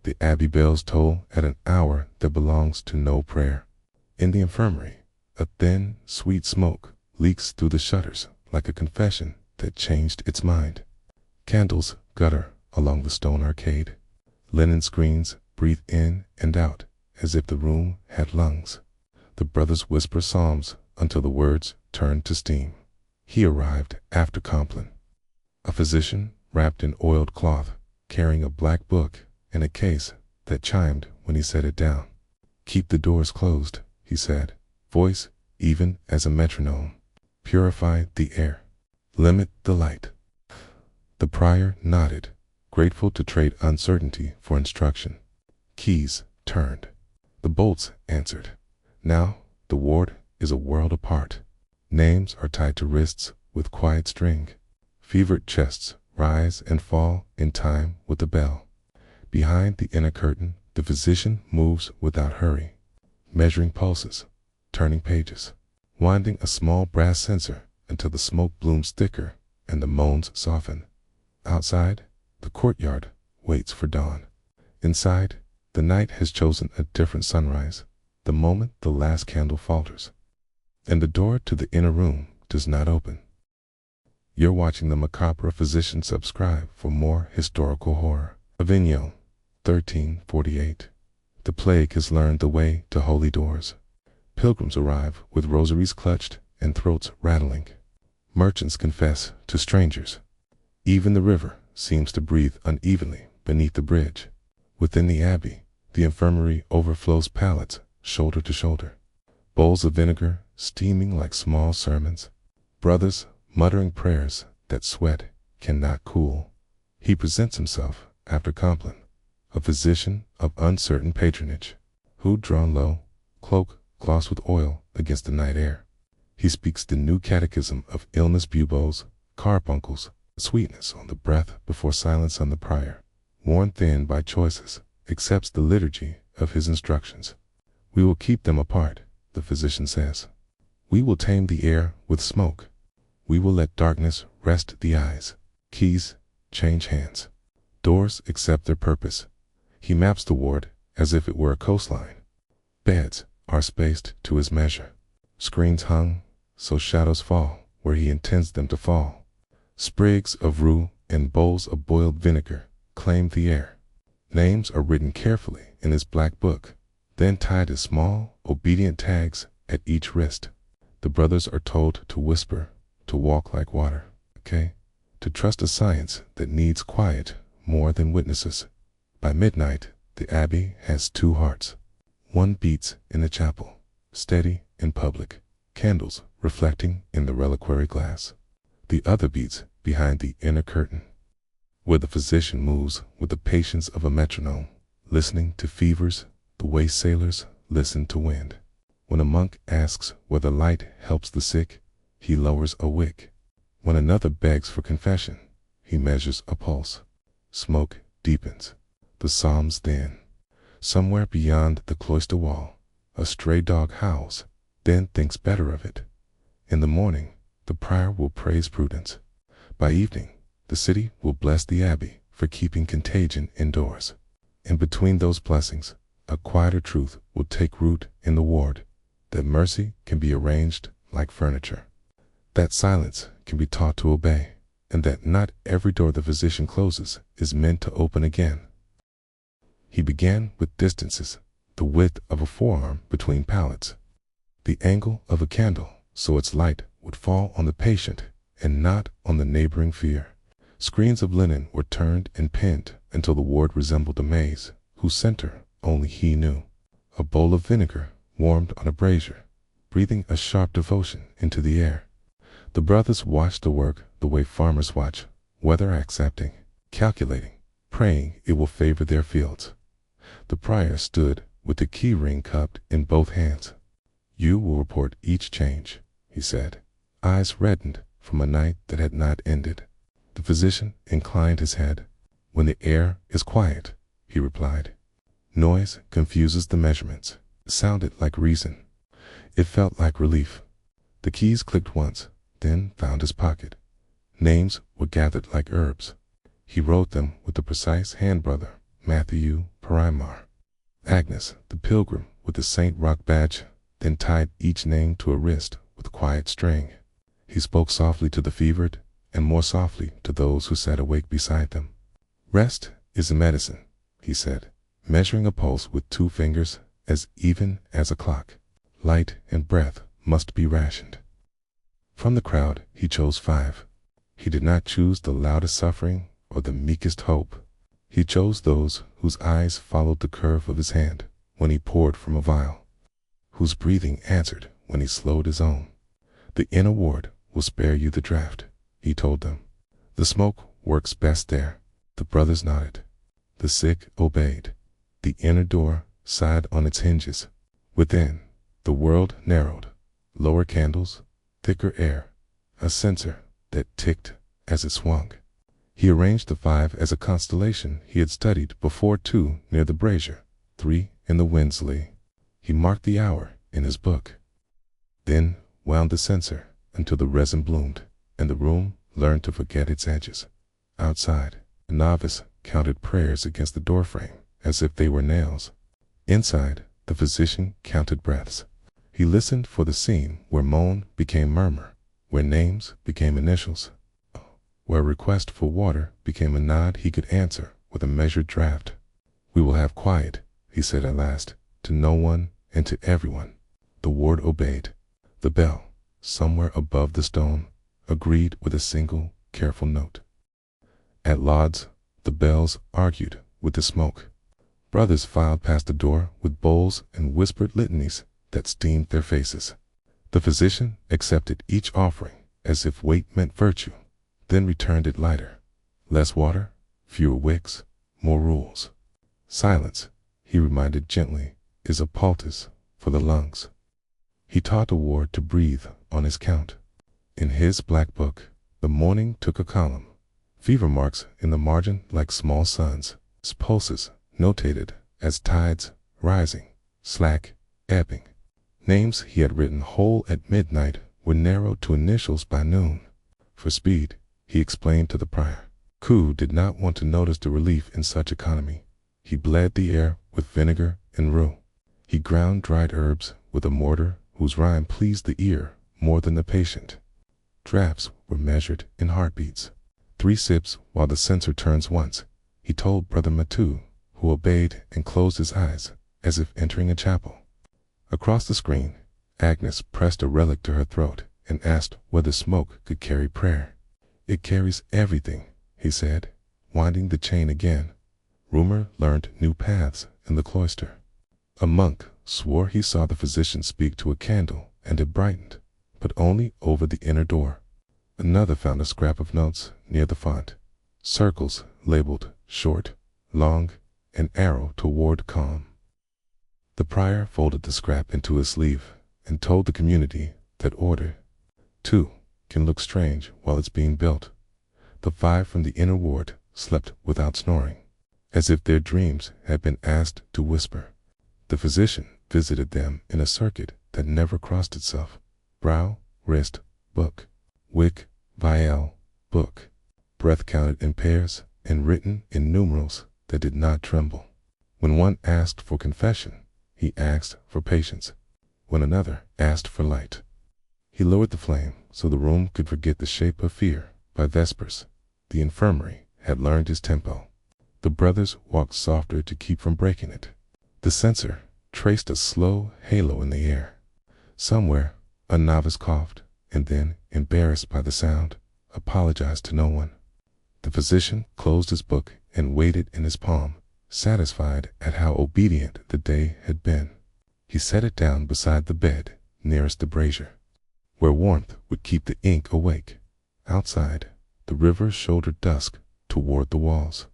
The abbey bells toll at an hour that belongs to no prayer. In the infirmary, a thin, sweet smoke leaks through the shutters like a confession that changed its mind. Candles gutter along the stone arcade. Linen screens breathe in and out as if the room had lungs. The brothers whisper psalms until the words turn to steam. He arrived after Compline. A physician wrapped in oiled cloth, carrying a black book and a case that chimed when he set it down. "Keep the doors closed," he said, voice even as a metronome. "Purify the air. Limit the light." The prior nodded, grateful to trade uncertainty for instruction. Keys turned. The bolts answered. Now the ward is a world apart. Names are tied to wrists with quiet string. Fevered chests rise and fall in time with the bell. Behind the inner curtain, the physician moves without hurry, measuring pulses, turning pages, winding a small brass censer until the smoke blooms thicker and the moans soften. Outside, the courtyard waits for dawn. Inside, the night has chosen a different sunrise the moment the last candle falters. And the door to the inner room does not open. You're watching the Macabre. Physician. Subscribe for more historical horror. Avignon, 1348. The plague has learned the way to holy doors. Pilgrims arrive with rosaries clutched and throats rattling. Merchants confess to strangers. Even the river seems to breathe unevenly beneath the bridge. Within the abbey, the infirmary overflows pallets shoulder to shoulder. Bowls of vinegar steaming like small sermons. Brothers muttering prayers that sweat cannot cool. He presents himself after Compline, a physician of uncertain patronage, hood drawn low, cloak glossed with oil against the night air. He speaks the new catechism of illness, buboes, carbuncles, sweetness on the breath before silence on the prior, worn thin by choices, accepts the liturgy of his instructions. "We will keep them apart," the physician says. "We will tame the air with smoke. We will let darkness rest the eyes." Keys change hands. Doors accept their purpose. He maps the ward as if it were a coastline. Beds are spaced to his measure. Screens hung so shadows fall where he intends them to fall. Sprigs of rue and bowls of boiled vinegar claim the air. Names are written carefully in his black book, then tied as small, obedient tags at each wrist. The brothers are told to whisper, to walk like water, okay? To trust a science that needs quiet more than witnesses. By midnight, the abbey has two hearts. One beats in the chapel, steady in public, candles reflecting in the reliquary glass. The other beats behind the inner curtain, where the physician moves with the patience of a metronome, listening to fevers the way sailors listen to wind. When a monk asks whether light helps the sick, he lowers a wick. When another begs for confession, he measures a pulse. Smoke deepens. The psalms thin. Somewhere beyond the cloister wall, a stray dog howls, then thinks better of it. In the morning, the prior will praise prudence. By evening, the city will bless the abbey for keeping contagion indoors. In between those blessings, a quieter truth will take root in the ward, that mercy can be arranged like furniture, that silence can be taught to obey, and that not every door the physician closes is meant to open again. He began with distances, the width of a forearm between pallets, the angle of a candle so its light would fall on the patient and not on the neighboring fear. Screens of linen were turned and pinned until the ward resembled a maze, whose center only he knew. A bowl of vinegar warmed on a brazier, breathing a sharp devotion into the air. The brothers watched the work the way farmers watch, weather accepting, calculating, praying it will favor their fields. The prior stood with the key ring cupped in both hands. "You will report each change," he said, eyes reddened from a night that had not ended. The physician inclined his head. "When the air is quiet," he replied. Noise confuses the measurements. It sounded like reason. It felt like relief. The keys clicked once, then found his pocket. Names were gathered like herbs. He wrote them with the precise hand. Brother Matthew, Parimar. Agnes, the pilgrim with the St. Roch badge, then tied each name to a wrist with quiet string. He spoke softly to the fevered, and more softly to those who sat awake beside them. "Rest is a medicine," he said, measuring a pulse with 2 fingers as even as a clock. "Light and breath must be rationed." From the crowd he chose 5. He did not choose the loudest suffering or the meekest hope. He chose those whose eyes followed the curve of his hand when he poured from a vial, whose breathing answered when he slowed his own. "The inner ward will spare you the draught," he told them. "The smoke works best there." The brothers nodded. The sick obeyed. The inner door sighed on its hinges. Within, the world narrowed. Lower candles, thicker air, a censer that ticked as it swung. He arranged the 5 as a constellation he had studied before: 2 near the brazier, 3 in the wind's lee. He marked the hour in his book, then wound the censer until the resin bloomed, and the room learned to forget its edges. Outside, a novice counted prayers against the doorframe as if they were nails. Inside, the physician counted breaths. He listened for the scene where moan became murmur, where names became initials, where a request for water became a nod he could answer with a measured draft. "We will have quiet," he said at last, to no one and to everyone. The ward obeyed. The bell, somewhere above the stone, agreed with a single, careful note. At Lauds, the bells argued with the smoke. Brothers filed past the door with bowls and whispered litanies that steamed their faces. The physician accepted each offering as if weight meant virtue, then returned it lighter. Less water, fewer wicks, more rules. "Silence," he reminded gently, "is a poultice for the lungs." He taught the ward to breathe on his count. In his black book, the morning took a column. Fever marks in the margin like small suns. Pulses notated as tides rising, slack, ebbing. Names he had written whole at midnight were narrowed to initials by noon. For speed, he explained to the prior. Ku did not want to notice the relief in such economy. He bled the air with vinegar and rue. He ground dried herbs with a mortar whose rhyme pleased the ear more than the patient. Drafts were measured in heartbeats. 3 sips while the censer turns once, he told Brother Matu, who obeyed and closed his eyes as if entering a chapel. Across the screen, Agnes pressed a relic to her throat and asked whether smoke could carry prayer. "It carries everything," he said, winding the chain again. Rumor learned new paths in the cloister. A monk swore he saw the physician speak to a candle and it brightened, but only over the inner door. Another found a scrap of notes near the font, circles labeled short, long, and arrow toward calm. The prior folded the scrap into his sleeve and told the community that order, too, can look strange while it's being built. The 5 from the inner ward slept without snoring, as if their dreams had been asked to whisper. The physician visited them in a circuit that never crossed itself. Brow, wrist, book. Wick, vial, book. Breath counted in pairs and written in numerals that did not tremble. When one asked for confession, he asked for patience. When another asked for light, he lowered the flame so the room could forget the shape of fear. By vespers, the infirmary had learned his tempo. The brothers walked softer to keep from breaking it. The censer traced a slow halo in the air. Somewhere, a novice coughed, and then, embarrassed by the sound, apologized to no one. The physician closed his book and weighed it in his palm, satisfied at how obedient the day had been. He set it down beside the bed nearest the brazier, where warmth would keep the ink awake. Outside, the river shouldered dusk toward the walls.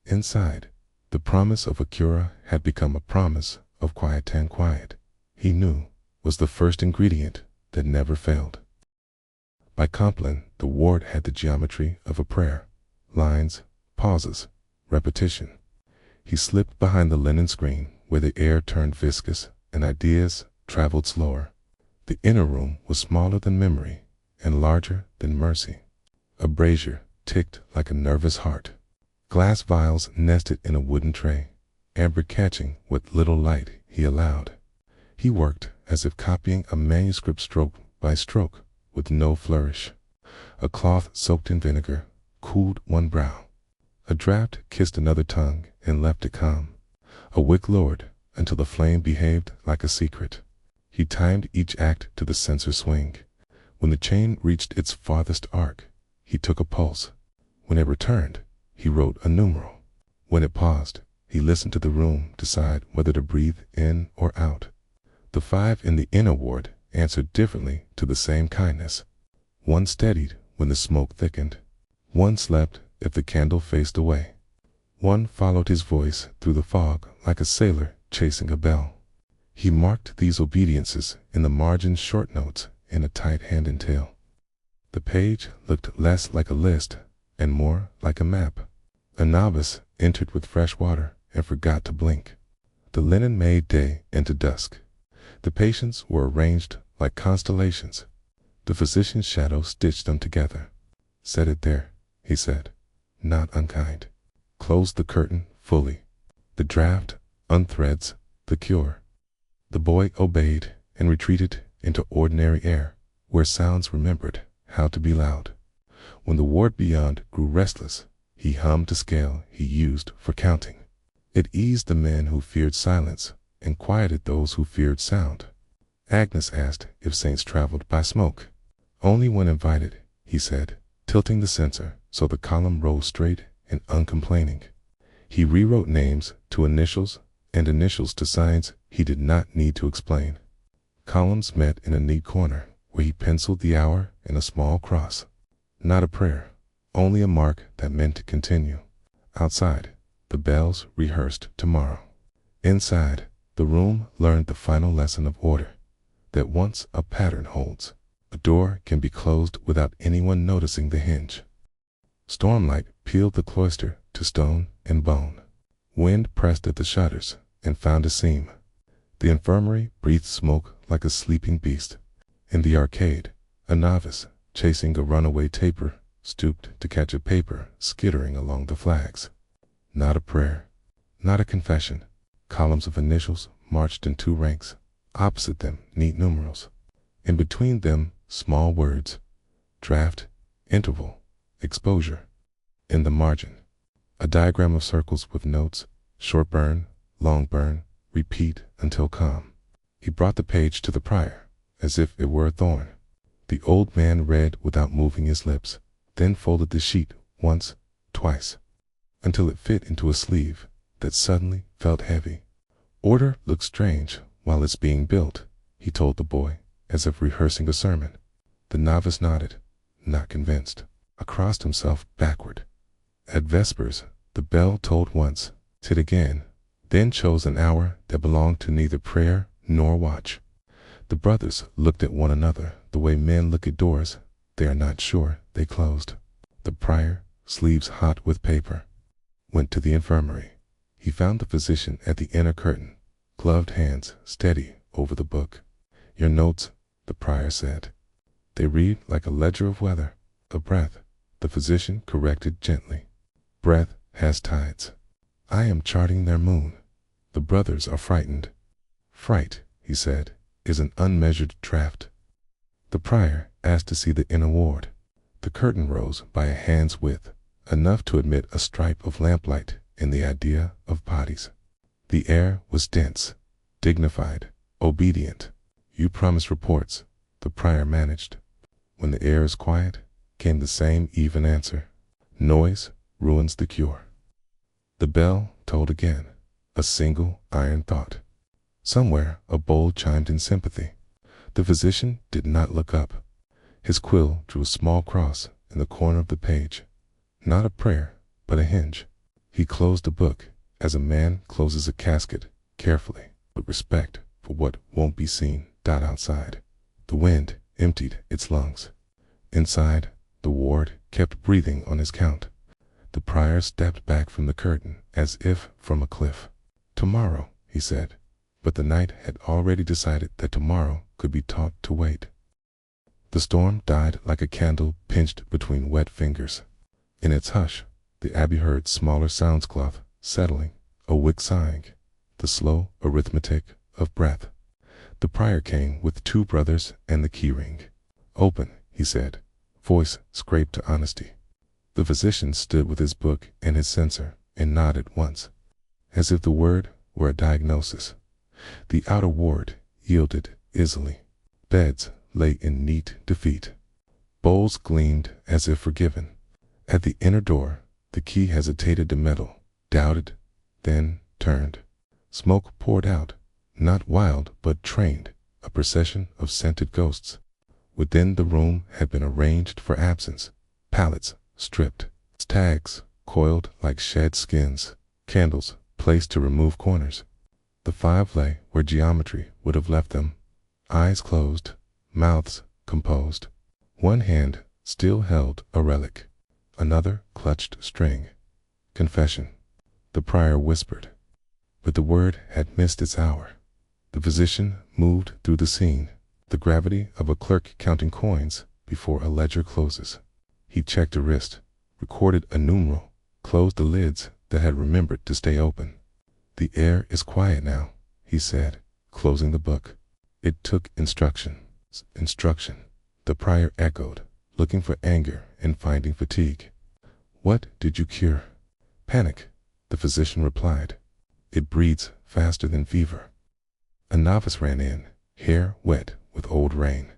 Inside, the promise of a cure had become a promise of quiet. He knew was the first ingredient that never failed. By Compline, the ward had the geometry of a prayer: lines, pauses, repetition. He slipped behind the linen screen where the air turned viscous and ideas traveled slower. The inner room was smaller than memory and larger than mercy. A brazier ticked like a nervous heart. Glass vials nested in a wooden tray. amber catching what little light he allowed. He worked as if copying a manuscript stroke by stroke, with no flourish. A cloth soaked in vinegar cooled one brow. A draught kissed another tongue and left it calm. A wick lowered until the flame behaved like a secret. He timed each act to the censer swing. When the chain reached its farthest arc, he took a pulse. When it returned, he wrote a numeral. When it paused, he listened to the room decide whether to breathe in or out. The 5 in the inner ward answered differently to the same kindness. One steadied when the smoke thickened. One slept if the candle faced away. One followed his voice through the fog like a sailor chasing a bell. He marked these obediences in the margin short notes in a tight hand and tail. The page looked less like a list and more like a map. A novice entered with fresh water and forgot to blink. The linen made day into dusk. The patients were arranged like constellations. The physician's shadow stitched them together. "Set it there," he said, not unkind. "Close the curtain fully. The draught unthreads the cure." The boy obeyed and retreated into ordinary air, where sounds remembered how to be loud. When the ward beyond grew restless, he hummed a scale he used for counting. It eased the men who feared silence and quieted those who feared sound. Agnes asked if saints traveled by smoke. "Only when invited," he said, tilting the censer so the column rose straight and uncomplaining. He rewrote names to initials and initials to signs he did not need to explain. Columns met in a neat corner where he penciled the hour in a small cross. Not a prayer, only a mark that meant to continue. Outside, the bells rehearsed tomorrow. Inside, the room learned the final lesson of order, that once a pattern holds, a door can be closed without anyone noticing the hinge. Stormlight peeled the cloister to stone and bone. Wind pressed at the shutters and found a seam. The infirmary breathed smoke like a sleeping beast. In the arcade, a novice, chasing a runaway taper, stooped to catch a paper skittering along the flags. Not a prayer, not a confession. Columns of initials marched in 2 ranks. Opposite them, neat numerals. In between them, small words: draft, interval, exposure. In the margin, a diagram of circles with notes: short burn, long burn, repeat until calm. He brought the page to the prior, as if it were a thorn. The old man read without moving his lips, then folded the sheet once, twice, until it fit into a sleeve that suddenly felt heavy. "Order looks strange while it's being built," he told the boy, as if rehearsing a sermon. The novice nodded, not convinced, crossed himself backward. At vespers, the bell tolled once, hit again, then chose an hour that belonged to neither prayer nor watch. The brothers looked at one another the way men look at doors they are not sure they closed. The prior, sleeves hot with paper, went to the infirmary. He found the physician at the inner curtain, gloved hands steady over the book. "Your notes," the prior said. "They read like a ledger of weather." "A breath," the physician corrected gently. "Breath has tides. I am charting their moon." The brothers are frightened. "Fright," he said, "is an unmeasured draught." The prior asked to see the inner ward. The curtain rose by a hand's width, enough to admit a stripe of lamplight in the idea of bodies. The air was dense, dignified, obedient. "You promised reports," the prior managed. When the air is quiet, came the same even answer: "Noise ruins the cure." The bell tolled again, a single iron thought. Somewhere a bowl chimed in sympathy. The physician did not look up. His quill drew a small cross in the corner of the page. Not a prayer, but a hinge. He closed the book as a man closes a casket, carefully, with respect for what won't be seen. Outside, the wind emptied its lungs. Inside, the ward kept breathing on his count. The prior stepped back from the curtain as if from a cliff. "Tomorrow," he said, but the night had already decided that tomorrow could be taught to wait. The storm died like a candle pinched between wet fingers. In its hush, the abbey heard smaller sounds cloth settling, a wick sighing, the slow arithmetic of breath. The prior came with 2 brothers and the keyring. "Open," he said, voice scraped to honesty. The physician stood with his book and his censer and nodded once, as if the word were a diagnosis. The outer ward yielded easily. Beds lay in neat defeat. Bowls gleamed as if forgiven. At the inner door, the key hesitated to meddle, doubted, then turned. Smoke poured out, not wild but trained, a procession of scented ghosts. Within the room had been arranged for absence, pallets stripped, tags coiled like shed skins, candles placed to remove corners. The 5 lay where geometry would have left them, eyes closed, mouths composed. One hand still held a relic, another clutched string. Confession, the prior whispered. But the word had missed its hour. The physician moved through the scene, the gravity of a clerk counting coins before a ledger closes. He checked a wrist, recorded a numeral, closed the lids that had remembered to stay open. "The air is quiet now," he said, closing the book. "It took instruction." Instruction, the prior echoed, looking for anger and finding fatigue. "What did you cure?" "Panic," the physician replied. "It breeds faster than fever." A novice ran in, hair wet with old rain.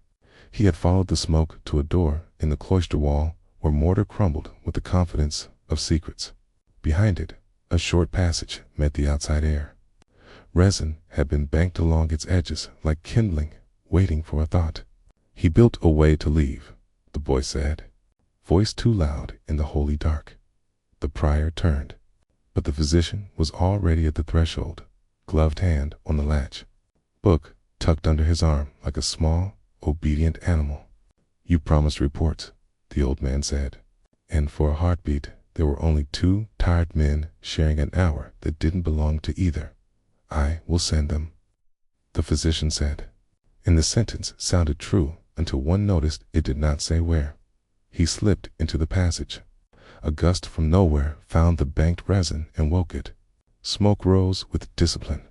He had followed the smoke to a door in the cloister wall where mortar crumbled with the confidence of secrets. Behind it, a short passage met the outside air. Resin had been banked along its edges like kindling, waiting for a thought. "He built a way to leave," the boy said, voice too loud in the holy dark. The prior turned, but the physician was already at the threshold, gloved hand on the latch, book tucked under his arm like a small, obedient animal. "You promised reports," the old man said, and for a heartbeat there were only 2 tired men sharing an hour that didn't belong to either. "I will send them," the physician said, and the sentence sounded true until one noticed it did not say where. He slipped into the passage. A gust from nowhere found the banked resin and woke it. Smoke rose with discipline.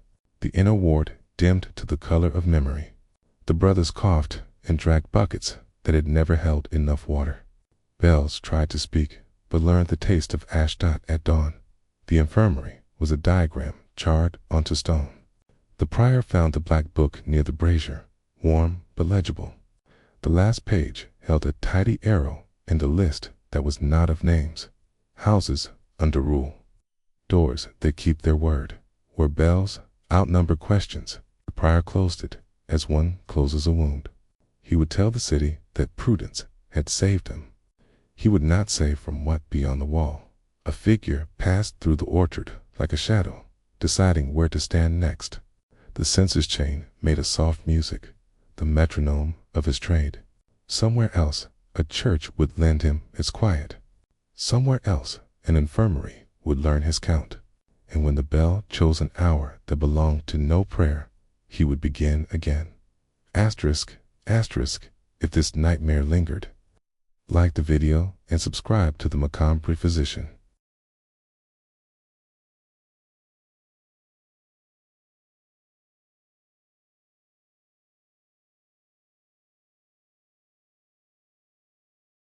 The inner ward dimmed to the color of memory. The brothers coughed and dragged buckets that had never held enough water. Bells tried to speak, but learned the taste of Ashdod at dawn. The infirmary was a diagram charred onto stone. The prior found the black book near the brazier, warm but legible. The last page held a tidy arrow and a list that was not of names. Houses under rule. Doors that keep their word. Where bells outnumber questions, the prior closed it as one closes a wound. He would tell the city that prudence had saved him. He would not say from what beyond the wall. A figure passed through the orchard like a shadow, deciding where to stand next. The census chain made a soft music, the metronome of his trade. Somewhere else, a church would lend him its quiet. Somewhere else, an infirmary would learn his count. And when the bell chose an hour that belonged to no prayer, he would begin again. Asterisk, asterisk, if this nightmare lingered. Like the video and subscribe to the Macabre Physician.